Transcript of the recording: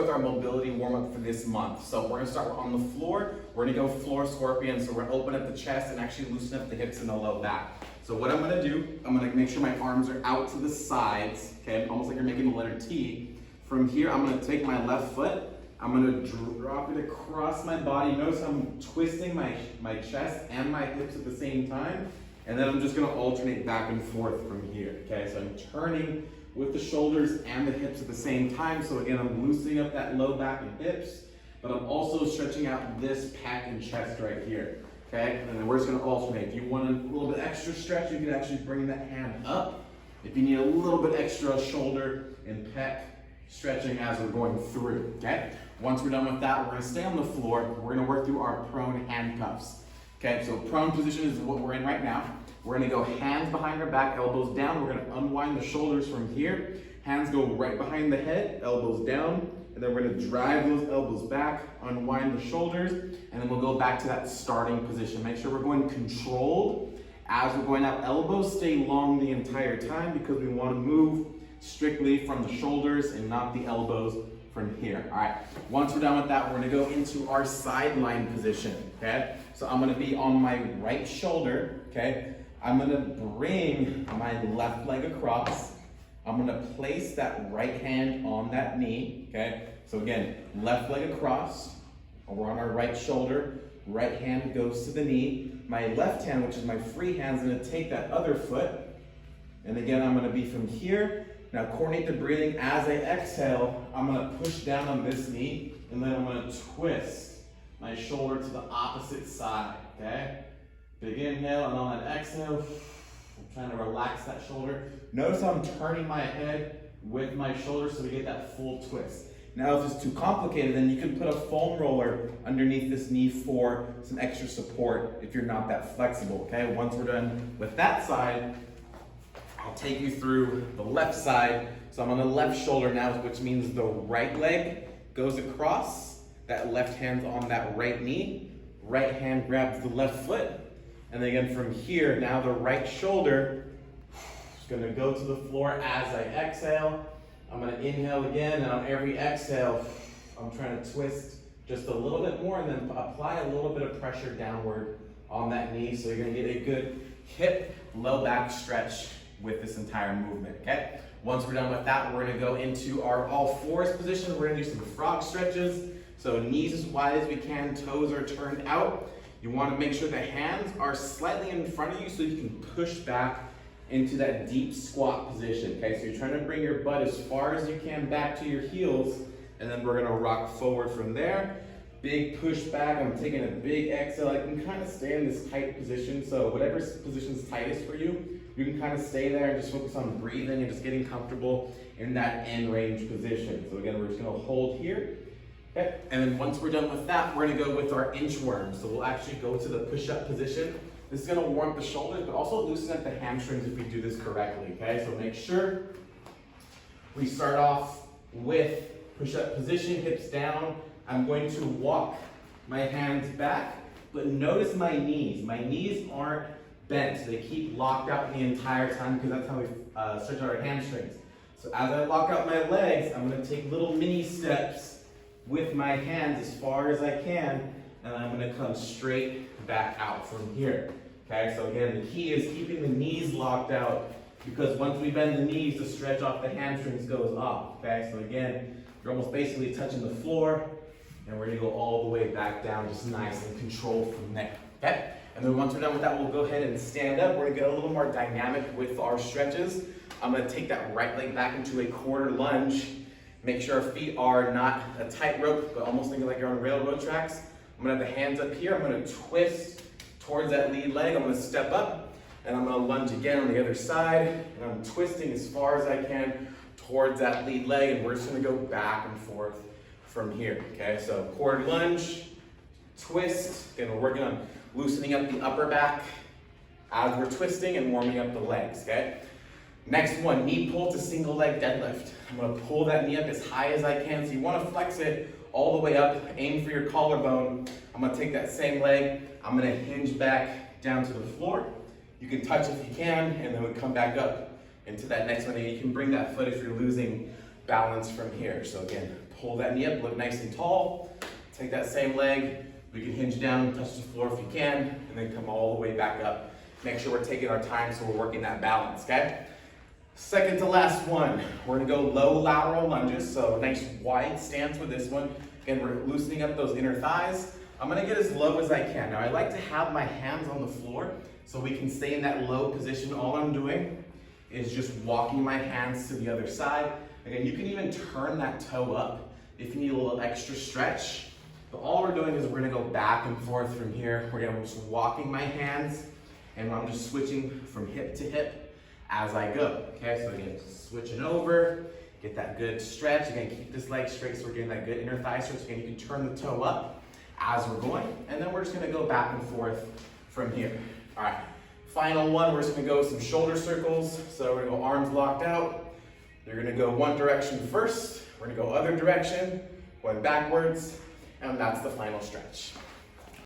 start with our mobility warm-up for this month. So we're gonna start on the floor. We're gonna go floor scorpion. So we're gonna open up the chest and actually loosen up the hips and the low back. So what I'm gonna do, I'm gonna make sure my arms are out to the sides, okay? Almost like you're making the letter T. From here, I'm gonna take my left foot, I'm gonna drop it across my body. Notice I'm twisting my chest and my hips at the same time. And then I'm just gonna alternate back and forth from here, okay? So I'm turning with the shoulders and the hips at the same time. So again, I'm loosening up that low back and hips, but I'm also stretching out this pec and chest right here, okay? And then we're just gonna alternate. If you want a little bit extra stretch, you can actually bring that hand up. If you need a little bit extra shoulder and pec stretching as we're going through, okay? Once we're done with that, we're gonna stay on the floor. We're gonna work through our prone handcuffs. Okay, so prone position is what we're in right now. We're gonna go hands behind our back, elbows down. We're gonna unwind the shoulders from here. Hands go right behind the head, elbows down. And then we're gonna drive those elbows back, unwind the shoulders, and then we'll go back to that starting position. Make sure we're going controlled. As we're going out, elbows stay long the entire time because we wanna move strictly from the shoulders and not the elbows from here. All right, once we're done with that, we're gonna go into our sideline position, okay? So I'm gonna be on my right shoulder, okay? I'm gonna bring my left leg across. I'm gonna place that right hand on that knee, okay? So again, left leg across, we're on our right shoulder, right hand goes to the knee. My left hand, which is my free hand, is gonna take that other foot. And again, I'm gonna be from here. Now coordinate the breathing. As I exhale, I'm gonna push down on this knee, and then I'm gonna twist my shoulder to the opposite side, okay? Big inhale, and on that exhale, I'm trying to relax that shoulder. Notice how I'm turning my head with my shoulder so we get that full twist. Now if it's too complicated, then you can put a foam roller underneath this knee for some extra support if you're not that flexible, okay? Once we're done with that side, I'll take you through the left side. So I'm on the left shoulder now, which means the right leg goes across, that left hand's on that right knee, right hand grabs the left foot, and then again from here, now the right shoulder is gonna go to the floor as I exhale. I'm gonna inhale again, and on every exhale, I'm trying to twist just a little bit more and then apply a little bit of pressure downward on that knee. So you're gonna get a good hip, low back stretch with this entire movement, okay? Once we're done with that, we're gonna go into our all fours position. We're gonna do some frog stretches. So knees as wide as we can, toes are turned out. You wanna make sure the hands are slightly in front of you so you can push back into that deep squat position, okay? So you're trying to bring your butt as far as you can back to your heels, and then we're gonna rock forward from there. Big push back, I'm taking a big exhale. I can kind of stay in this tight position, so whatever position's tightest for you, you can kind of stay there and just focus on breathing and just getting comfortable in that end range position. So again, we're just gonna hold here. Okay. And then once we're done with that, we're gonna go with our inchworm. So we'll actually go to the push-up position. This is gonna warm up the shoulders, but also loosen up the hamstrings if we do this correctly, okay? So make sure we start off with push-up position, hips down. I'm going to walk my hands back, but notice my knees. My knees aren't bent. They keep locked out the entire time because that's how we stretch out our hamstrings. So as I lock out my legs, I'm gonna take little mini steps with my hands as far as I can, and I'm gonna come straight back out from here. Okay, so again, the key is keeping the knees locked out because once we bend the knees, the stretch off the hamstrings goes off. Okay, so again, you're almost basically touching the floor, and we're gonna go all the way back down, just nice and controlled from there. Okay, and then once we're done with that, we'll go ahead and stand up. We're gonna get a little more dynamic with our stretches. I'm gonna take that right leg back into a quarter lunge. Make sure our feet are not a tightrope, but almost think like you're on railroad tracks. I'm gonna have the hands up here. I'm gonna twist towards that lead leg. I'm gonna step up, and I'm gonna lunge again on the other side, and I'm twisting as far as I can towards that lead leg, and we're just gonna go back and forth from here, okay? So quarter lunge, twist. Again, we're working on loosening up the upper back as we're twisting and warming up the legs, okay? Next one, knee pull to single leg deadlift. I'm gonna pull that knee up as high as I can. So you wanna flex it all the way up, aim for your collarbone. I'm gonna take that same leg, I'm gonna hinge back down to the floor. You can touch if you can, and then we come back up into that next one. And you can bring that foot if you're losing balance from here. So again, Hold that knee up, look nice and tall. Take that same leg. We can hinge down, touch the floor if you can, and then come all the way back up. Make sure we're taking our time so we're working that balance, okay? Second to last one, we're gonna go low lateral lunges. So nice wide stance with this one. Again, we're loosening up those inner thighs. I'm gonna get as low as I can. Now I like to have my hands on the floor so we can stay in that low position. All I'm doing is just walking my hands to the other side. Again, you can even turn that toe up if you need a little extra stretch. But all we're doing is we're gonna go back and forth from here. We're just walking my hands and I'm just switching from hip to hip as I go. Okay, so again, switching over, get that good stretch. Again, keep this leg straight so we're getting that good inner thigh stretch. Again, you can turn the toe up as we're going, and then we're just gonna go back and forth from here. All right, final one, we're just gonna go some shoulder circles. So we're gonna go arms locked out. You're gonna go one direction first, we're gonna go other direction, going backwards, and that's the final stretch.